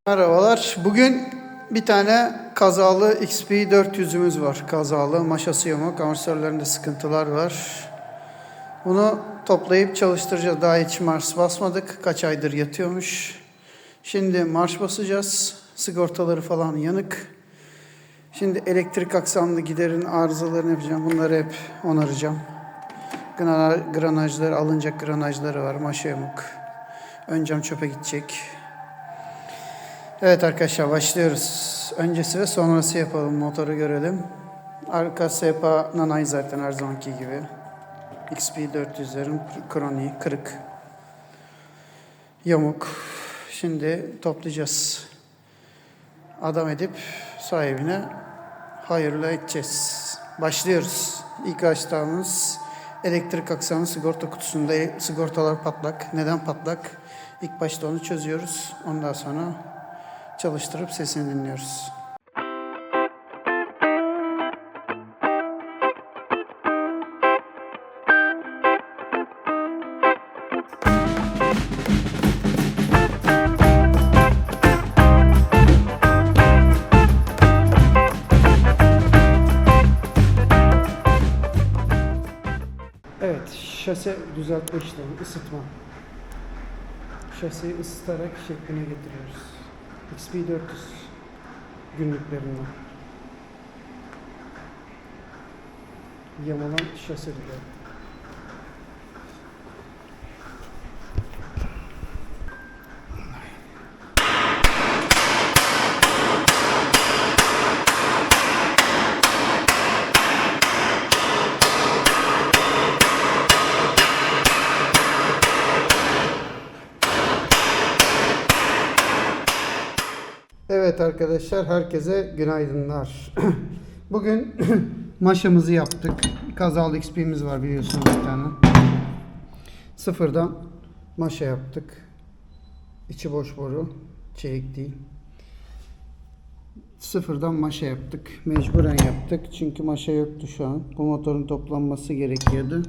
Merhabalar. Bugün bir tane kazalı XP400'ümüz var. Kazalı, maşası yamuk, amortisörlerinde sıkıntılar var. Bunu toplayıp çalıştıracağız. Daha hiç marş basmadık. Kaç aydır yatıyormuş. Şimdi marş basacağız. Sigortaları falan yanık. Şimdi elektrik aksamlı giderin arızalarını yapacağım. Bunları hep onaracağım. Granajları, alınacak granajları var. Maşa yamuk. Ön cam çöpe gidecek. Evet arkadaşlar, başlıyoruz. Öncesi ve sonrası yapalım. Motoru görelim. Arka sehpa nanay zaten her zamanki gibi. XP400'lerin kroniği kırık. Yamuk. Şimdi toplayacağız. Adam edip sahibine hayırlı edeceğiz. Başlıyoruz. İlk açtığımız elektrik aksamı sigorta kutusunda sigortalar patlak. Neden patlak? İlk başta onu çözüyoruz. Ondan sonra çalıştırıp sesini dinliyoruz. Evet, şase düzeltme işlemi, ısıtma. Şaseyi ısıtarak şekline getiriyoruz. XP400 günlüklerinden. Yamalan şase bile. Evet arkadaşlar, herkese günaydınlar. Bugün maşamızı yaptık. Kazalı XP'miz var biliyorsunuz bir tane. Sıfırdan maşa yaptık. İçi boş boru, çelik değil. Sıfırdan maşa yaptık. Mecburen yaptık çünkü maşa yoktu şu an. Bu motorun toplanması gerekiyordu.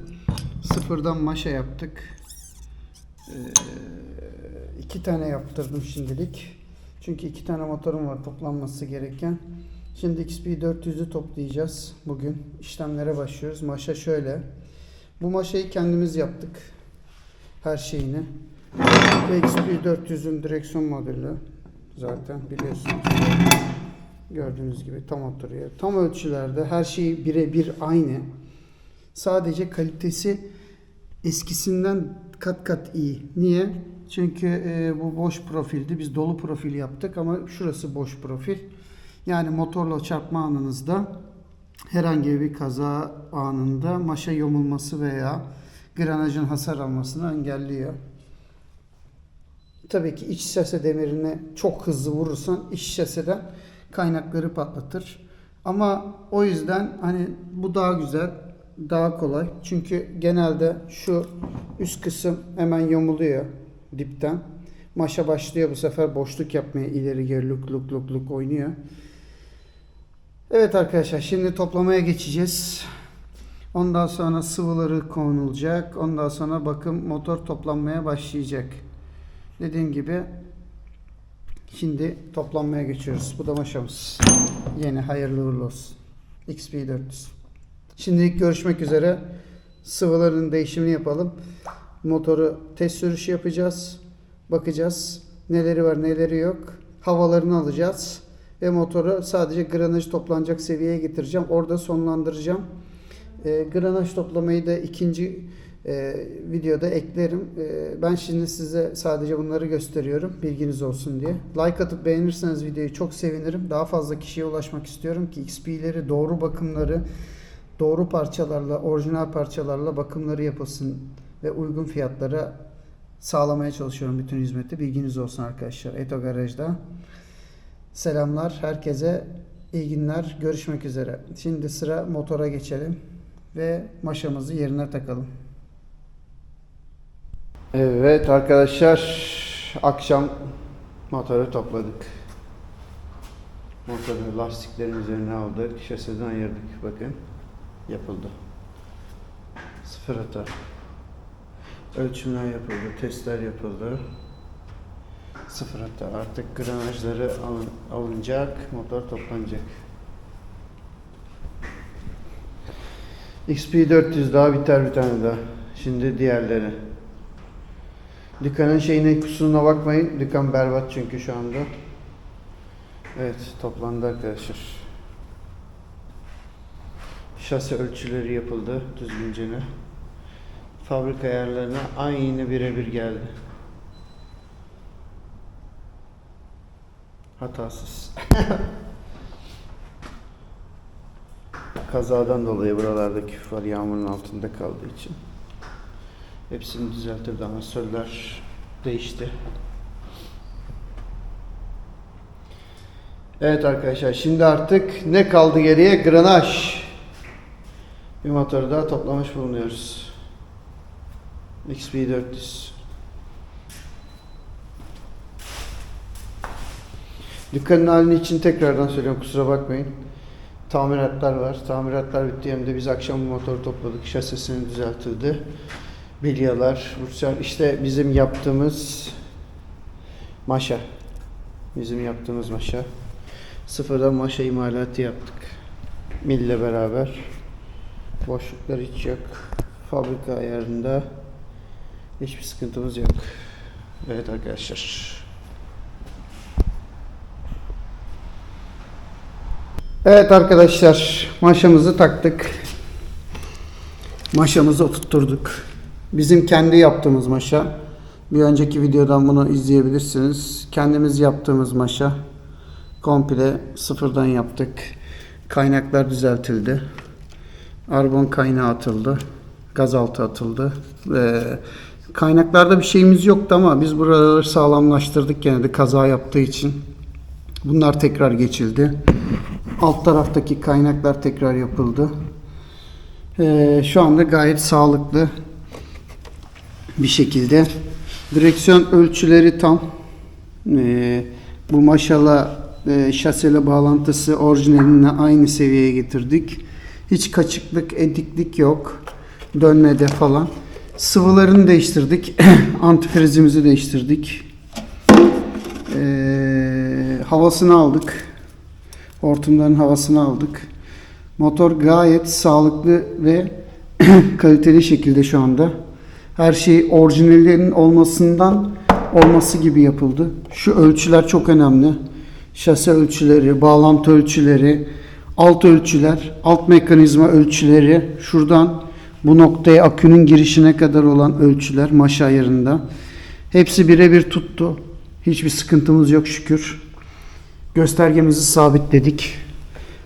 Sıfırdan maşa yaptık. 2 tane yaptırdım şimdilik. Çünkü 2 tane motorum var toplanması gereken. Şimdi XP400'ü toplayacağız. Bugün işlemlere başlıyoruz. Maşa şöyle. Bu maşayı kendimiz yaptık. Her şeyini. Ve XP400'ün direksiyon modülü. Zaten biliyorsunuz. Gördüğünüz gibi tam oturuyor. Tam ölçülerde her şey birebir aynı. Sadece kalitesi eskisinden kat kat iyi. Niye? Çünkü bu boş profildi. Biz dolu profil yaptık ama şurası boş profil. Yani motorla çarpma anınızda herhangi bir kaza anında maşa yamulması veya granajın hasar almasını engelliyor. Tabii ki iç şase demirine çok hızlı vurursan iç şaseden kaynakları patlatır. Ama o yüzden hani bu daha güzel, daha kolay. Çünkü genelde şu üst kısım hemen yamuluyor dipten. Maşa başlıyor bu sefer boşluk yapmaya, ileri geri luk oynuyor. Evet arkadaşlar, şimdi toplamaya geçeceğiz. Ondan sonra sıvıları konulacak. Ondan sonra bakım, motor toplanmaya başlayacak. Dediğim gibi şimdi toplanmaya geçiyoruz. Bu da maşamız. Yeni hayırlı uğurlu olsun. XP400. Şimdilik görüşmek üzere. Sıvıların değişimini yapalım. Motoru test sürüşü yapacağız. Bakacağız. Neleri var neleri yok. Havalarını alacağız. Ve motoru sadece granaj toplanacak seviyeye getireceğim. Orada sonlandıracağım. Granaj toplamayı da ikinci videoda eklerim. Ben şimdi size sadece bunları gösteriyorum. Bilginiz olsun diye. Like atıp beğenirseniz videoyu çok sevinirim. Daha fazla kişiye ulaşmak istiyorum ki XP'leri, doğru bakımları, doğru parçalarla, orijinal parçalarla bakımları yapılsın ve uygun fiyatlara sağlamaya çalışıyorum bütün hizmeti. Bilginiz olsun arkadaşlar. Eto Garaj'da. Selamlar herkese. İyi günler. Görüşmek üzere. Şimdi sıra motora geçelim ve maşamızı yerine takalım. Evet arkadaşlar, akşam motoru topladık. Motoru lastiklerin üzerine aldık. Şaseden ayırdık. Bakın yapıldı. Sıfır hata. Ölçümler yapıldı. Testler yapıldı. Sıfır hatta artık granajları alınacak, motor toplanacak. XP400 daha biter bir tane daha. Şimdi diğerleri. Dükkanın şeyine kusuruna bakmayın. Dükkan berbat çünkü şu anda. Evet, toplandı arkadaşlar. Şasi ölçüleri yapıldı düzgünce. Fabrika ayarlarına aynı birebir geldi. Hatasız. Kazadan dolayı buralarda küf var, yağmurun altında kaldığı için. Hepsini düzeltirdi, amatörler değişti. Evet arkadaşlar, şimdi artık ne kaldı geriye? Granaj. Bir motoru daha toplamış bulunuyoruz. XP400. Dükkanın halini için tekrardan söylüyorum, kusura bakmayın. Tamiratlar var. Tamiratlar bitti, hem de biz akşam bu motoru topladık. Şasisini düzeltildi. Bilyalar, burçlar, işte bizim yaptığımız maşa. Bizim yaptığımız maşa. Sıfırdan maşa imalatı yaptık. Mille beraber. Boşluklar hiç yok. Fabrika ayarında hiçbir sıkıntımız yok. Evet arkadaşlar. Evet arkadaşlar, maşamızı taktık. Maşamızı oturtturduk. Bizim kendi yaptığımız maşa. Bir önceki videodan bunu izleyebilirsiniz. Kendimiz yaptığımız maşa. Komple sıfırdan yaptık. Kaynaklar düzeltildi. Arbon kaynağı atıldı. Gazaltı atıldı. Kaynaklarda bir şeyimiz yoktu ama biz buraları sağlamlaştırdık gene de kaza yaptığı için. Bunlar tekrar geçildi. Alt taraftaki kaynaklar tekrar yapıldı. Şu anda gayet sağlıklı bir şekilde. Direksiyon ölçüleri tam. Bu maşala şasele bağlantısı orijinaline aynı seviyeye getirdik. Hiç kaçıklık, ediklik yok. Dönmede falan. Sıvılarını değiştirdik. Antifrizimizi değiştirdik. Havasını aldık. Hortumların havasını aldık. Motor gayet sağlıklı ve kaliteli şekilde şu anda. Her şey orijinallerin olması gibi yapıldı. Şu ölçüler çok önemli. Şase ölçüleri, bağlantı ölçüleri, alt ölçüler, alt mekanizma ölçüleri, şuradan bu noktaya akünün girişine kadar olan ölçüler maşa ayarında. Hepsi birebir tuttu. Hiçbir sıkıntımız yok şükür. Göstergemizi sabitledik.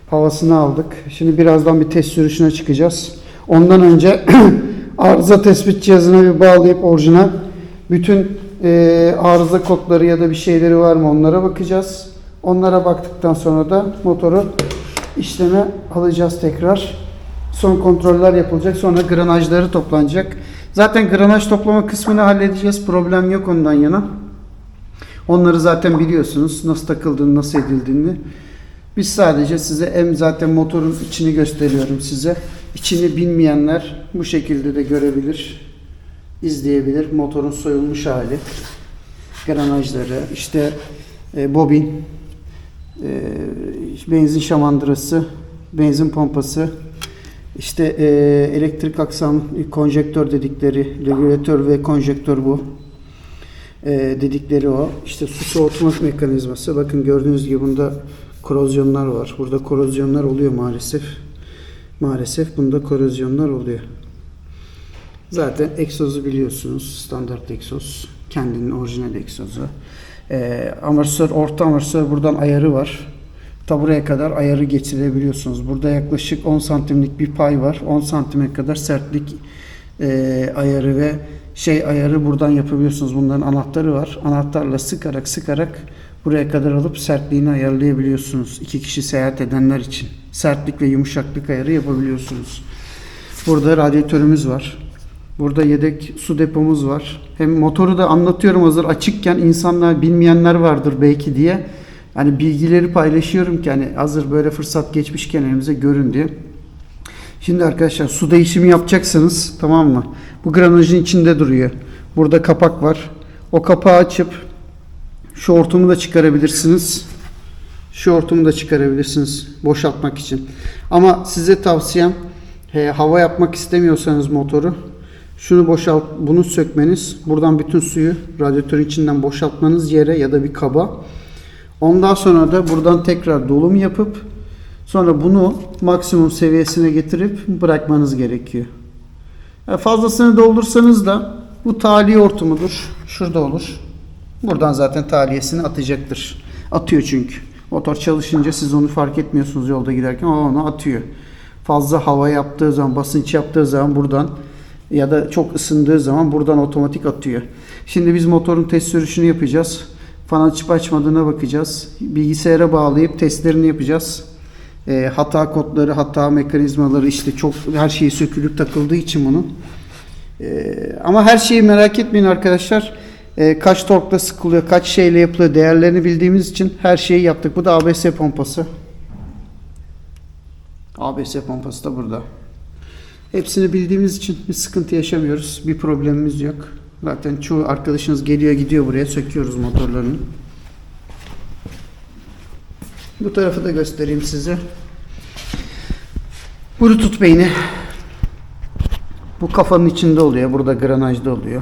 Havasını aldık. Şimdi birazdan bir test sürüşüne çıkacağız. Ondan önce arıza tespit cihazına bir bağlayıp orijinal bütün arıza kodları ya da bir şeyleri var mı onlara bakacağız. Onlara baktıktan sonra da motoru işleme alacağız tekrar. Son kontroller yapılacak. Sonra granajları toplanacak. Zaten granaj toplama kısmını halledeceğiz. Problem yok ondan yana. Onları zaten biliyorsunuz. Nasıl takıldığını, nasıl edildiğini. Biz sadece size zaten motorun içini gösteriyorum size. İçini bilmeyenler bu şekilde de görebilir, izleyebilir. Motorun soyulmuş hali, granajları, işte bobin, benzin şamandırası, benzin pompası, işte elektrik aksam, konjektör dedikleri, regülatör ve konjektör bu. Dedikleri o. İşte su soğutma mekanizması. Bakın gördüğünüz gibi bunda korozyonlar var. Burada korozyonlar oluyor maalesef. Maalesef bunda korozyonlar oluyor. Zaten egzozu biliyorsunuz. Standart egzoz. Kendinin orijinal egzozu. Amortisör, orta amortisör buradan ayarı var. Ta buraya kadar ayarı geçirebiliyorsunuz. Burada yaklaşık 10 santimlik bir pay var. 10 santime kadar sertlik ayarı ve ayarı buradan yapabiliyorsunuz. Bunların anahtarı var. Anahtarla sıkarak buraya kadar alıp sertliğini ayarlayabiliyorsunuz. 2 kişi seyahat edenler için sertlik ve yumuşaklık ayarı yapabiliyorsunuz. Burada radyatörümüz var. Burada yedek su depomuz var. Hem motoru da anlatıyorum hazır açıkken, insanlar bilmeyenler vardır belki diye. Yani bilgileri paylaşıyorum ki hani hazır böyle fırsat geçmişken elimize görün diye. Şimdi arkadaşlar su değişimi yapacaksınız, tamam mı? Bu granajın içinde duruyor. Burada kapak var. O kapağı açıp Şu hortumu da çıkarabilirsiniz. Şu hortumu da çıkarabilirsiniz boşaltmak için. Ama size tavsiyem hava yapmak istemiyorsanız motoru şunu bunu sökmeniz, buradan bütün suyu radyatörün içinden boşaltmanız yere ya da bir kaba. Ondan sonra da buradan tekrar dolum yapıp sonra bunu maksimum seviyesine getirip bırakmanız gerekiyor. Fazlasını doldursanız da bu tahliye hortumudur. Şurada olur. Buradan zaten tahliyesini atacaktır. Atıyor çünkü. Motor çalışınca siz onu fark etmiyorsunuz yolda giderken ama onu atıyor. Fazla hava yaptığı zaman, basınç yaptığı zaman buradan ya da çok ısındığı zaman buradan otomatik atıyor. Şimdi biz motorun test sürüşünü yapacağız. Fan açıp açmadığına bakacağız. Bilgisayara bağlayıp testlerini yapacağız. Hata kodları, hata mekanizmaları işte çok her şeyi sökülüp takıldığı için bunun. Ama her şeyi merak etmeyin arkadaşlar. Kaç torkla sıkılıyor, kaç şeyle yapılıyor değerlerini bildiğimiz için her şeyi yaptık. Bu da ABS pompası. ABS pompası da burada. Hepsini bildiğimiz için bir sıkıntı yaşamıyoruz. Bir problemimiz yok. Zaten çoğu arkadaşınız geliyor gidiyor buraya, söküyoruz motorlarını. Bu tarafı da göstereyim size. Bluetooth beyni. Bu kafanın içinde oluyor. Burada granajda oluyor.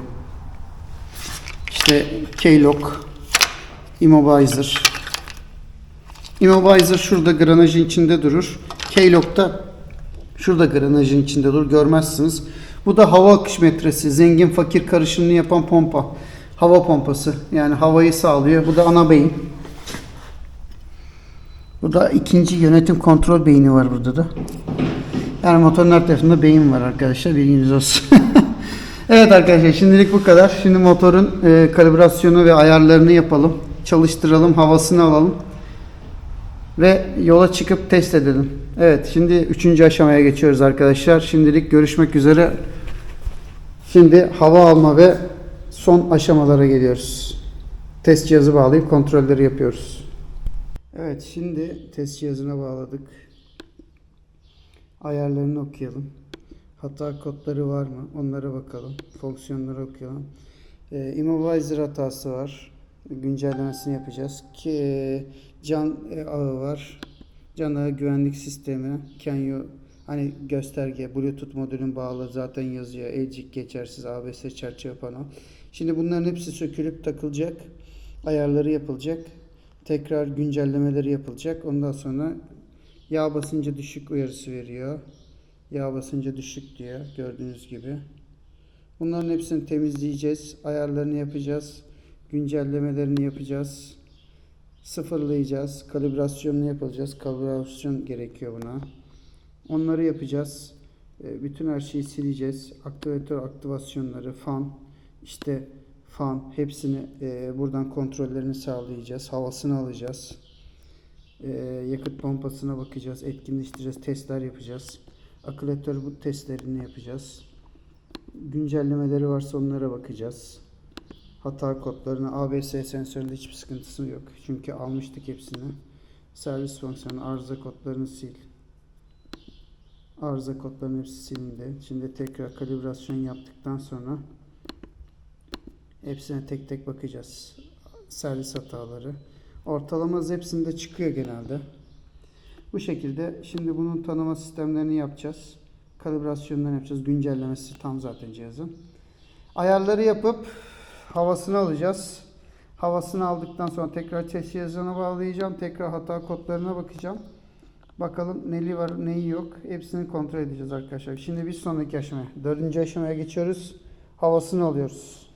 İşte K-Lock, Immobilizer. Immobilizer şurada granajın içinde durur. K-Lock da şurada granajın içinde durur. Görmezsiniz. Bu da hava akış metresi. Zengin fakir karışımını yapan pompa. Hava pompası. Yani havayı sağlıyor. Bu da ana beyin. Bu da ikinci yönetim kontrol beyni var burada da. Yani motorun her tarafında beyin var arkadaşlar. Bilginiz olsun. Evet arkadaşlar şimdilik bu kadar. Şimdi motorun kalibrasyonu ve ayarlarını yapalım. Çalıştıralım. Havasını alalım. Ve yola çıkıp test edelim. Evet şimdi 3. aşamaya geçiyoruz arkadaşlar. Şimdilik görüşmek üzere. Şimdi hava alma ve son aşamalara geliyoruz. Test cihazı bağlayıp kontrolleri yapıyoruz. Evet şimdi test cihazına bağladık. Ayarlarını okuyalım. Hata kodları var mı? Onlara bakalım. Fonksiyonları okuyalım. Immobilizer hatası var. Güncellemesini yapacağız. Can ağı var. Can ağı güvenlik sistemi. Kenyo hani gösterge. Bluetooth modülün bağlı zaten yazıyor. Elcik geçersiz. ABS çerçeve pano. Şimdi bunların hepsi sökülüp takılacak. Ayarları yapılacak. Tekrar güncellemeleri yapılacak. Ondan sonra yağ basıncı düşük uyarısı veriyor. Yağ basıncı düşük diyor. Gördüğünüz gibi. Bunların hepsini temizleyeceğiz. Ayarlarını yapacağız. Güncellemelerini yapacağız. Sıfırlayacağız. Kalibrasyonunu yapacağız. Kalibrasyon gerekiyor buna. Onları yapacağız. Bütün her şeyi sileceğiz. Aktivatör aktivasyonları, fan, işte fan hepsini buradan kontrollerini sağlayacağız. Havasını alacağız. Yakıt pompasına bakacağız. Etkinleştireceğiz. Testler yapacağız. Akülatör bu testlerini yapacağız. Güncellemeleri varsa onlara bakacağız. Hata kodlarına ABS sensöründe hiçbir sıkıntısı yok. Çünkü almıştık hepsini. Servis fonksiyonu arıza kodlarını sil. Arıza kodlarının hepsi silindi. Şimdi tekrar kalibrasyon yaptıktan sonra hepsine tek tek bakacağız. Servis hataları. Ortalama hepsinde çıkıyor genelde. Bu şekilde şimdi bunun tanıma sistemlerini yapacağız. Kalibrasyonlarını yapacağız. Güncellemesi tam zaten cihazın. Ayarları yapıp havasını alacağız. Havasını aldıktan sonra tekrar test cihazına bağlayacağım. Tekrar hata kodlarına bakacağım. Bakalım neyi var neyi yok. Hepsini kontrol edeceğiz arkadaşlar. Şimdi bir sonraki aşamaya. 4. aşamaya geçiyoruz. Havasını alıyoruz.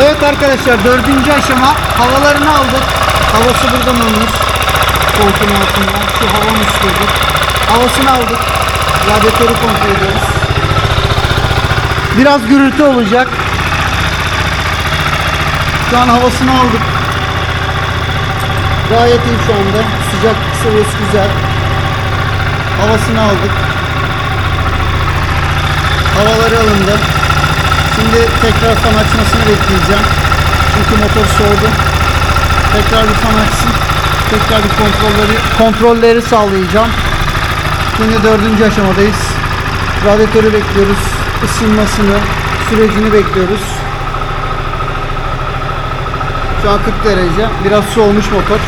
Evet arkadaşlar 4. aşama. Havalarını aldık. Havası buradan alınır. Koltuğun altından. Şu hava musluğudur. Havasını aldık. Radyatörü kontrol ediyoruz. Biraz gürültü olacak. Şu an havasını aldık. Gayet iyi şu anda. Sıcaklık seviyesi güzel. Havasını aldık. Havaları alındı. Şimdi tekrar fan açmasını bekleyeceğim. Çünkü motor soğudu. Tekrar bir fan açsın. Tekrar bir kontrolleri sağlayacağım. Şimdi 4. aşamadayız. Radyatörü bekliyoruz. Isınmasını, sürecini bekliyoruz. Şu an 40 derece. Biraz soğumuş motor.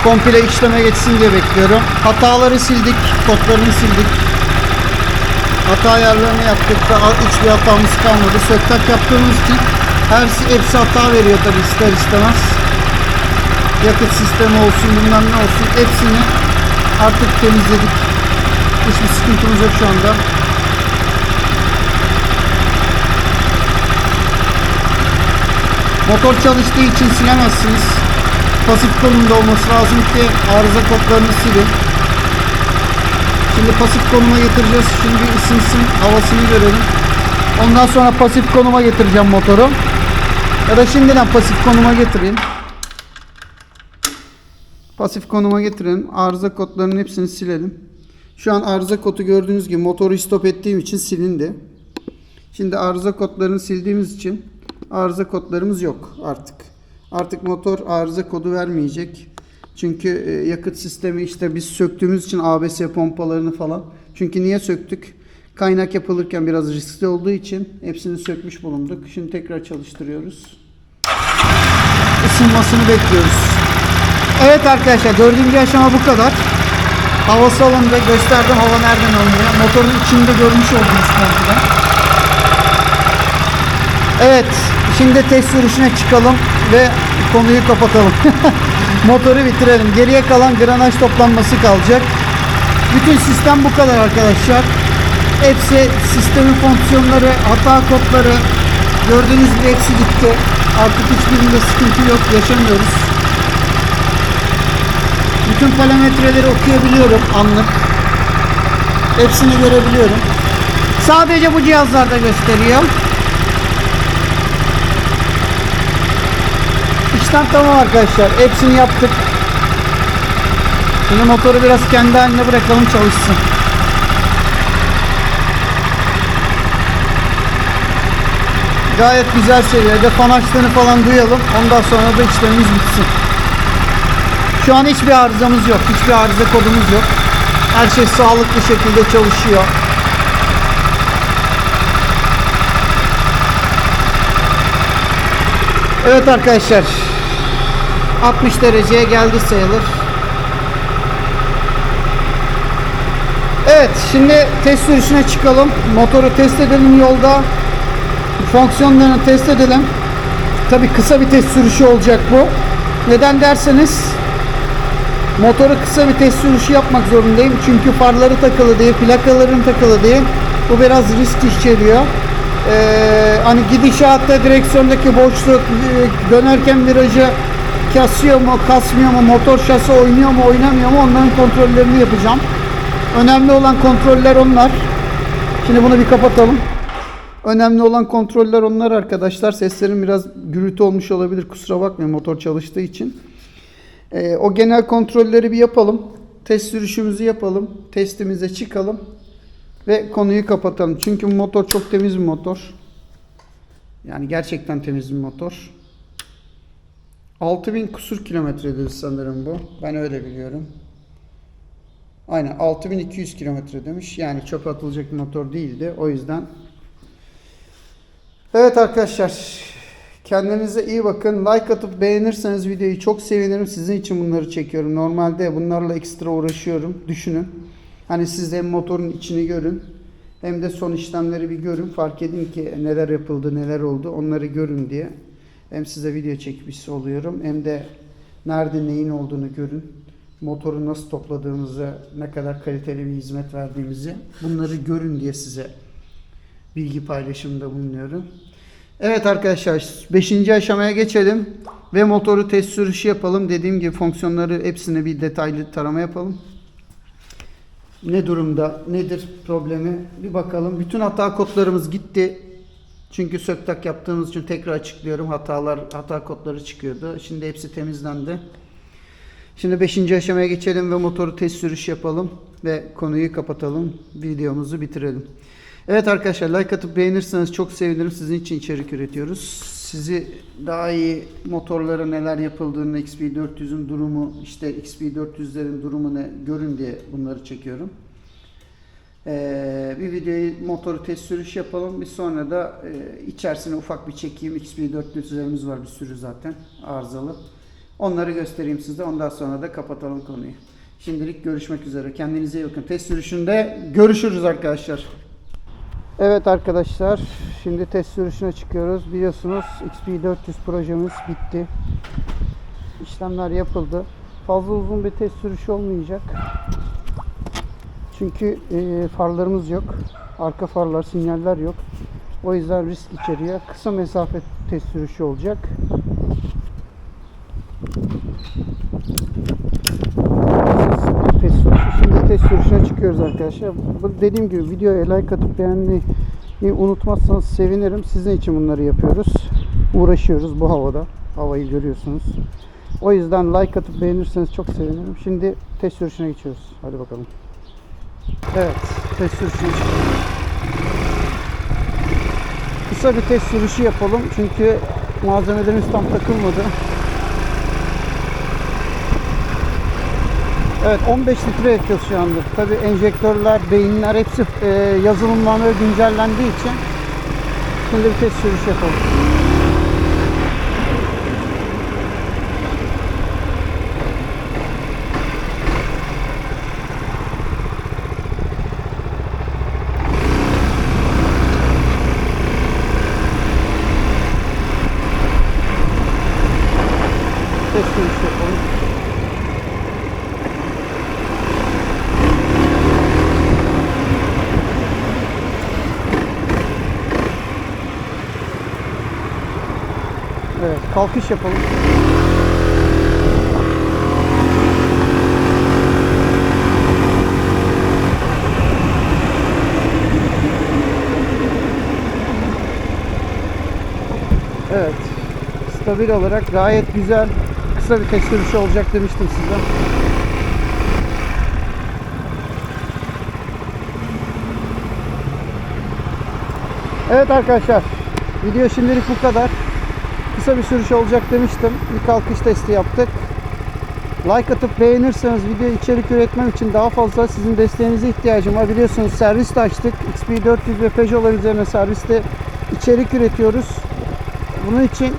Komple işleme geçsin diye bekliyorum. Hataları sildik. Kodlarını sildik. Hata ayarlarını yaptık. Daha hiçbir hatamız kalmadı. Söktak yaptığımız için hepsi hata veriyor tabii ister istemez. Yakıt sistemi olsun, bilmem ne olsun. Hepsini artık temizledik. Hiçbir sıkıntımız yok şu anda. Motor çalıştığı için silemezsiniz. Pasif konumda olması lazım ki arıza kodlarını silin. Şimdi pasif konuma getireceğiz. Şimdi ısınsın, havasını görelim. Ondan sonra pasif konuma getireceğim motoru. Ya da şimdiden pasif konuma getireyim. Pasif konuma getirelim. Arıza kodlarının hepsini silelim. Şu an arıza kodu gördüğünüz gibi motoru stop ettiğim için silindi. Şimdi arıza kodlarını sildiğimiz için arıza kodlarımız yok artık. Artık motor arıza kodu vermeyecek. Çünkü yakıt sistemi işte biz söktüğümüz için ABS pompalarını falan. Çünkü niye söktük? Kaynak yapılırken biraz riskli olduğu için hepsini sökmüş bulunduk. Şimdi tekrar çalıştırıyoruz. Isınmasını bekliyoruz. Evet arkadaşlar, 4. aşama bu kadar. Havası alındı. Gösterdim hava nereden alınıyor. Motorun içinde görmüş olduğunuz komple. Evet. Şimdi test sürüşüne çıkalım ve konuyu kapatalım. Motoru bitirelim. Geriye kalan granaj toplanması kalacak. Bütün sistem bu kadar arkadaşlar. Hepsi sistemin fonksiyonları, hata kodları gördüğünüz gibi hepsi gitti. Artık hiçbirinde sıkıntı yok, yaşamıyoruz. Bütün parametreleri okuyabiliyorum anlık. Hepsini görebiliyorum. Sadece bu cihazlarda gösteriyor. İşlem tamam arkadaşlar. Hepsini yaptık. Şimdi motoru biraz kendi haline bırakalım çalışsın. Gayet güzel seviyede fan açtığını falan duyalım. Ondan sonra da işlemimiz bitsin. Şu an hiçbir arızamız yok. Hiçbir arıza kodumuz yok. Her şey sağlıklı şekilde çalışıyor. Evet arkadaşlar. 60 dereceye geldi sayılır. Evet, şimdi test sürüşüne çıkalım. Motoru test edelim yolda. Fonksiyonlarını test edelim. Tabii kısa bir test sürüşü olacak bu. Neden derseniz motoru kısa bir test sürüşü yapmak zorundayım. Çünkü farları takılı değil, plakaların takılı değil. Bu biraz risk içeriyor. Hani gidişatta direksiyondaki boşluk, dönerken virajı kasıyor mu, kasmıyor mu, motor şasi oynuyor mu, oynamıyor mu, onların kontrollerini yapacağım. Önemli olan kontroller onlar. Şimdi bunu bir kapatalım. Önemli olan kontroller onlar arkadaşlar. Seslerim biraz gürültü olmuş olabilir. Kusura bakmayın motor çalıştığı için. O genel kontrolleri bir yapalım. Test sürüşümüzü yapalım. Testimize çıkalım. Ve konuyu kapatalım. Çünkü bu motor çok temiz bir motor. Yani gerçekten temiz bir motor. 6000 kusur kilometredir sanırım bu. Ben öyle biliyorum. Aynen 6200 kilometre demiş. Yani çöpe atılacak bir motor değildi. O yüzden. Evet arkadaşlar. Kendinize iyi bakın. Like atıp beğenirseniz videoyu çok sevinirim. Sizin için bunları çekiyorum. Normalde bunlarla ekstra uğraşıyorum. Düşünün. Hani siz hem motorun içini görün. Hem de son işlemleri bir görün. Fark edin ki neler yapıldı, neler oldu. Onları görün diye. Hem size video çekmiş oluyorum. Hem de nerede neyin olduğunu görün. Motoru nasıl topladığımızı, ne kadar kaliteli bir hizmet verdiğimizi. Bunları görün diye size bilgi paylaşımında bulunuyorum. Evet arkadaşlar 5. aşamaya geçelim ve motoru test sürüşü yapalım. Dediğim gibi fonksiyonları hepsine bir detaylı tarama yapalım. Ne durumda, nedir problemi bir bakalım. Bütün hata kodlarımız gitti. Çünkü söktak yaptığımız için tekrar açıklıyorum. Hata kodları çıkıyordu. Şimdi hepsi temizlendi. Şimdi 5. aşamaya geçelim ve motoru test sürüşü yapalım ve konuyu kapatalım. Videomuzu bitirelim. Evet arkadaşlar like atıp beğenirseniz çok sevinirim. Sizin için içerik üretiyoruz. Sizi daha iyi motorlara neler yapıldığını, XP400'ün durumu, işte XP400'lerin durumu ne görün diye bunları çekiyorum. Bir videoyu motoru test sürüş yapalım. Bir sonra da içerisine ufak bir çekeyim. XP400'lerimiz var bir sürü zaten arızalı. Onları göstereyim size. Ondan sonra da kapatalım konuyu. Şimdilik görüşmek üzere. Kendinize iyi bakın. Test sürüşünde görüşürüz arkadaşlar. Evet arkadaşlar. Şimdi test sürüşüne çıkıyoruz. Biliyorsunuz XP400 projemiz bitti. İşlemler yapıldı. Fazla uzun bir test sürüşü olmayacak. Çünkü farlarımız yok. Arka farlar, sinyaller yok. O yüzden risk içeriyor. Kısa mesafe test sürüşü olacak. Şimdi test sürüşüne çıkıyoruz arkadaşlar. Dediğim gibi videoya like atıp beğenmeyi unutmazsanız sevinirim. Sizin için bunları yapıyoruz. Uğraşıyoruz bu havada. Havayı görüyorsunuz. O yüzden like atıp beğenirseniz çok sevinirim. Şimdi test sürüşüne geçiyoruz. Hadi bakalım. Evet, test sürüşüne çıkıyoruz. Kısa bir test sürüşü yapalım. Çünkü malzemelerimiz tam takılmadı. Evet, 15 litre yakıyoruz şu anda. Tabii enjektörler, beyinler hepsi yazılımlanıyor, güncellendiği için şimdi bir test sürüşü yapalım. Test sürüşü yapalım. Evet, kalkış yapalım. Evet, stabil olarak gayet güzel, kısa bir test sürüşü olacak demiştim size. Evet arkadaşlar, video şimdilik bu kadar. Kısa bir sürüş olacak demiştim. Bir kalkış testi yaptık. Like atıp beğenirseniz video içerik üretmem için daha fazla sizin desteğinize ihtiyacım var. Biliyorsunuz servis de açtık. XP400 ve Peugeot'lar üzerine serviste içerik üretiyoruz. Bunun için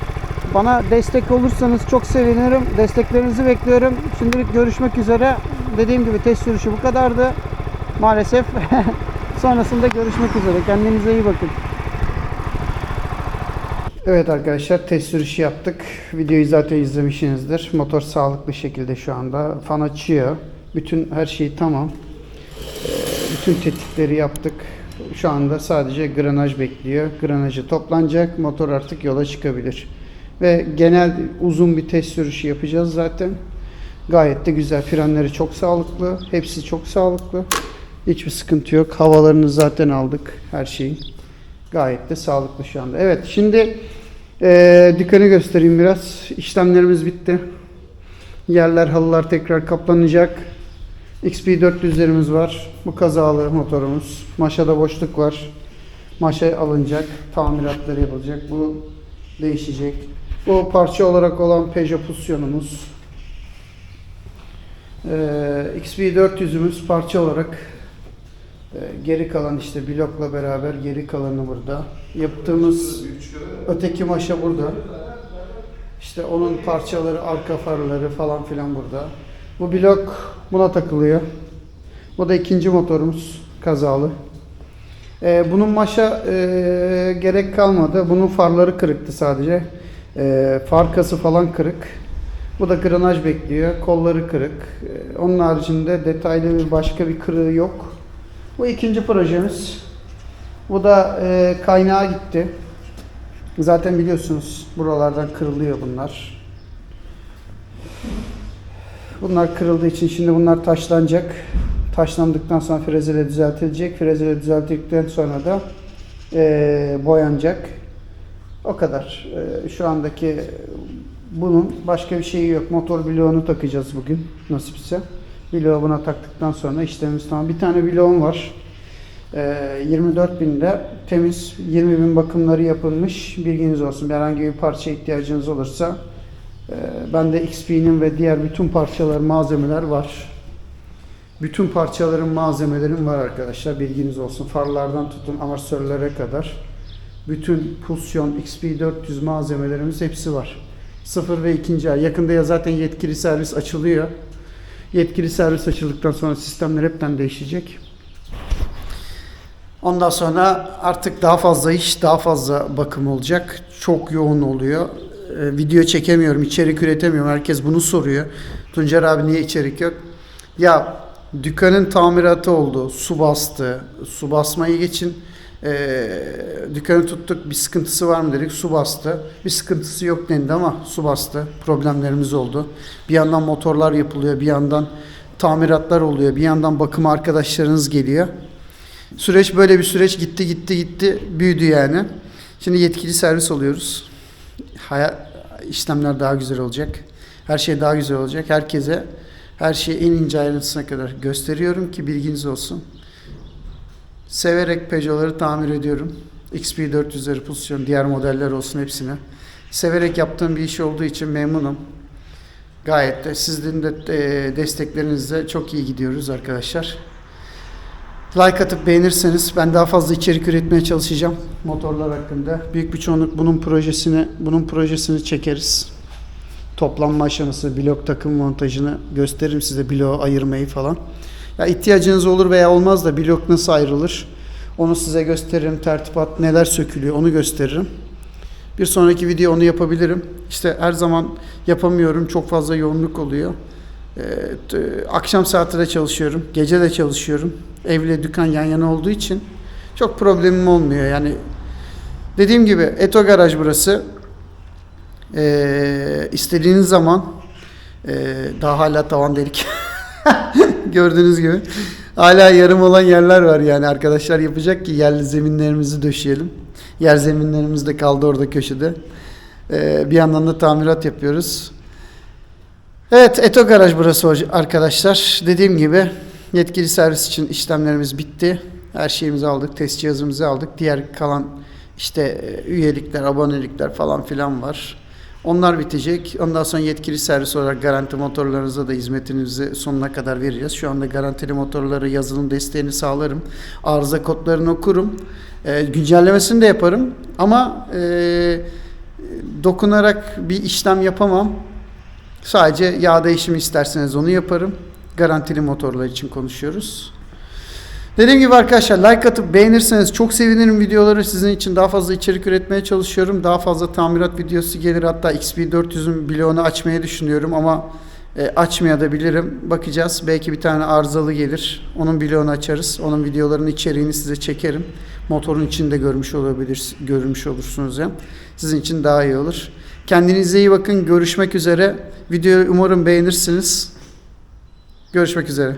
bana destek olursanız çok sevinirim. Desteklerinizi bekliyorum. Şimdilik görüşmek üzere. Dediğim gibi test sürüşü bu kadardı. Maalesef. Sonrasında görüşmek üzere. Kendinize iyi bakın. Evet arkadaşlar, test sürüşü yaptık. Videoyu zaten izlemişsinizdir. Motor sağlıklı şekilde şu anda. Fan açıyor. Bütün her şey tamam. Bütün tetkikleri yaptık. Şu anda sadece granaj bekliyor. Granajı toplanacak. Motor artık yola çıkabilir. Ve genel uzun bir test sürüşü yapacağız zaten. Gayet de güzel. Frenleri çok sağlıklı. Hepsi çok sağlıklı. Hiçbir sıkıntı yok. Havalarını zaten aldık. Her şeyin. Gayet de sağlıklı şu anda. Evet, şimdi dükkanı göstereyim biraz. İşlemlerimiz bitti. Yerler, halılar tekrar kaplanacak. XP400'lerimiz var. Bu kazalı motorumuz. Maşada boşluk var. Maşa alınacak. Tamiratları yapılacak. Bu değişecek. Bu parça olarak olan Peugeot pozisyonumuz. XP400'ümüz parça olarak geri kalan işte blokla beraber geri kalanı burada. Yaptığımız öteki maşa burada. İşte onun parçaları, arka farları falan filan burada. Bu blok buna takılıyor. Bu da ikinci motorumuz kazalı. Bunun maşa gerek kalmadı. Bunun farları kırıktı sadece. Far kası falan kırık. Bu da granaj bekliyor. Kolları kırık. Onun haricinde detaylı bir başka bir kırığı yok. Bu ikinci projemiz. Bu da kaynağa gitti. Zaten biliyorsunuz buralardan kırılıyor bunlar. Bunlar kırıldığı için şimdi bunlar taşlanacak. Taşlandıktan sonra frezeyle düzeltilecek. Frezeyle düzeltildikten sonra da boyanacak. O kadar. Şu andaki bunun başka bir şeyi yok. Motor bloğunu takacağız bugün nasipse. Bloğu buna taktıktan sonra işlemimiz tamam. Bir tane bloğum var. 24.000'de temiz 20.000 bakımları yapılmış. Bilginiz olsun. Herhangi bir parça ihtiyacınız olursa bende XP'nin ve diğer bütün parçalar, malzemeler var. Bütün parçaların, malzemelerin var arkadaşlar. Bilginiz olsun. Farlardan tutun amortisörlere kadar. Bütün Pulsion XP400 malzemelerimiz hepsi var. 0 ve 2. ay. Yakında ya zaten yetkili servis açılıyor. Yetkili servis açıldıktan sonra sistemler hepten değişecek. Ondan sonra artık daha fazla iş, daha fazla bakım olacak. Çok yoğun oluyor. Video çekemiyorum, içerik üretemiyorum. Herkes bunu soruyor. Tuncer abi niye içerik yok? Ya dükkanın tamiratı oldu, su bastı. Su basmayı geçin. Dükkanı tuttuk, bir sıkıntısı var mı dedik, su bastı. Bir sıkıntısı yok dendi ama su bastı. Problemlerimiz oldu. Bir yandan motorlar yapılıyor, bir yandan tamiratlar oluyor, bir yandan bakım arkadaşlarınız geliyor. Süreç böyle bir süreç, gitti büyüdü yani. Şimdi yetkili servis oluyoruz. İşlemler daha güzel olacak. Her şey daha güzel olacak. Herkese her şeyi en ince ayrıntısına kadar gösteriyorum ki bilginiz olsun. Severek Peugeot'ları tamir ediyorum. XP400'leri, Pulsion, diğer modeller olsun hepsine. Severek yaptığım bir iş olduğu için memnunum. Gayet de sizin de desteklerinizle çok iyi gidiyoruz arkadaşlar. Like atıp beğenirseniz ben daha fazla içerik üretmeye çalışacağım motorlar hakkında. Büyük bir çoğunluk bunun projesini çekeriz. Toplanma aşaması, blok takım montajını gösteririm size, bloğu ayırmayı falan. Ya ihtiyacınız olur veya olmaz da blok nasıl ayrılır onu size gösteririm. Tertibat neler sökülüyor onu gösteririm. Bir sonraki video onu yapabilirim. İşte her zaman yapamıyorum. Çok fazla yoğunluk oluyor. Akşam saati de çalışıyorum. Gece de çalışıyorum. Evle dükkan yan yana olduğu için çok problemim olmuyor. Yani dediğim gibi Eto Garaj burası. İstediğiniz zaman daha hala tavan delik. Gördüğünüz gibi. Hala yarım olan yerler var yani arkadaşlar yapacak ki yerli zeminlerimizi döşeyelim. Yer zeminlerimiz de kaldı orada köşede. Bir yandan da tamirat yapıyoruz. Evet, Eto Garaj burası arkadaşlar. Dediğim gibi yetkili servis için işlemlerimiz bitti. Her şeyimizi aldık, test cihazımızı aldık. Diğer kalan işte üyelikler, abonelikler falan filan var. Onlar bitecek. Ondan sonra yetkili servis olarak garanti motorlarınıza da hizmetinizi sonuna kadar vereceğiz. Şu anda garantili motorları yazılım desteğini sağlarım. Arıza kodlarını okurum. Güncellemesini de yaparım. Ama dokunarak bir işlem yapamam. Sadece yağ değişimi isterseniz onu yaparım. Garantili motorlar için konuşuyoruz. Dediğim gibi arkadaşlar like atıp beğenirseniz çok sevinirim videoları. Sizin için daha fazla içerik üretmeye çalışıyorum. Daha fazla tamirat videosu gelir. Hatta XP400'ün bloğunu açmayı düşünüyorum ama açmayabilirim. Bakacağız. Belki bir tane arızalı gelir. Onun bloğunu açarız. Onun videolarının içeriğini size çekerim. Motorun içinde görmüş olursunuz ya. Sizin için daha iyi olur. Kendinize iyi bakın. Görüşmek üzere. Videoyu umarım beğenirsiniz. Görüşmek üzere.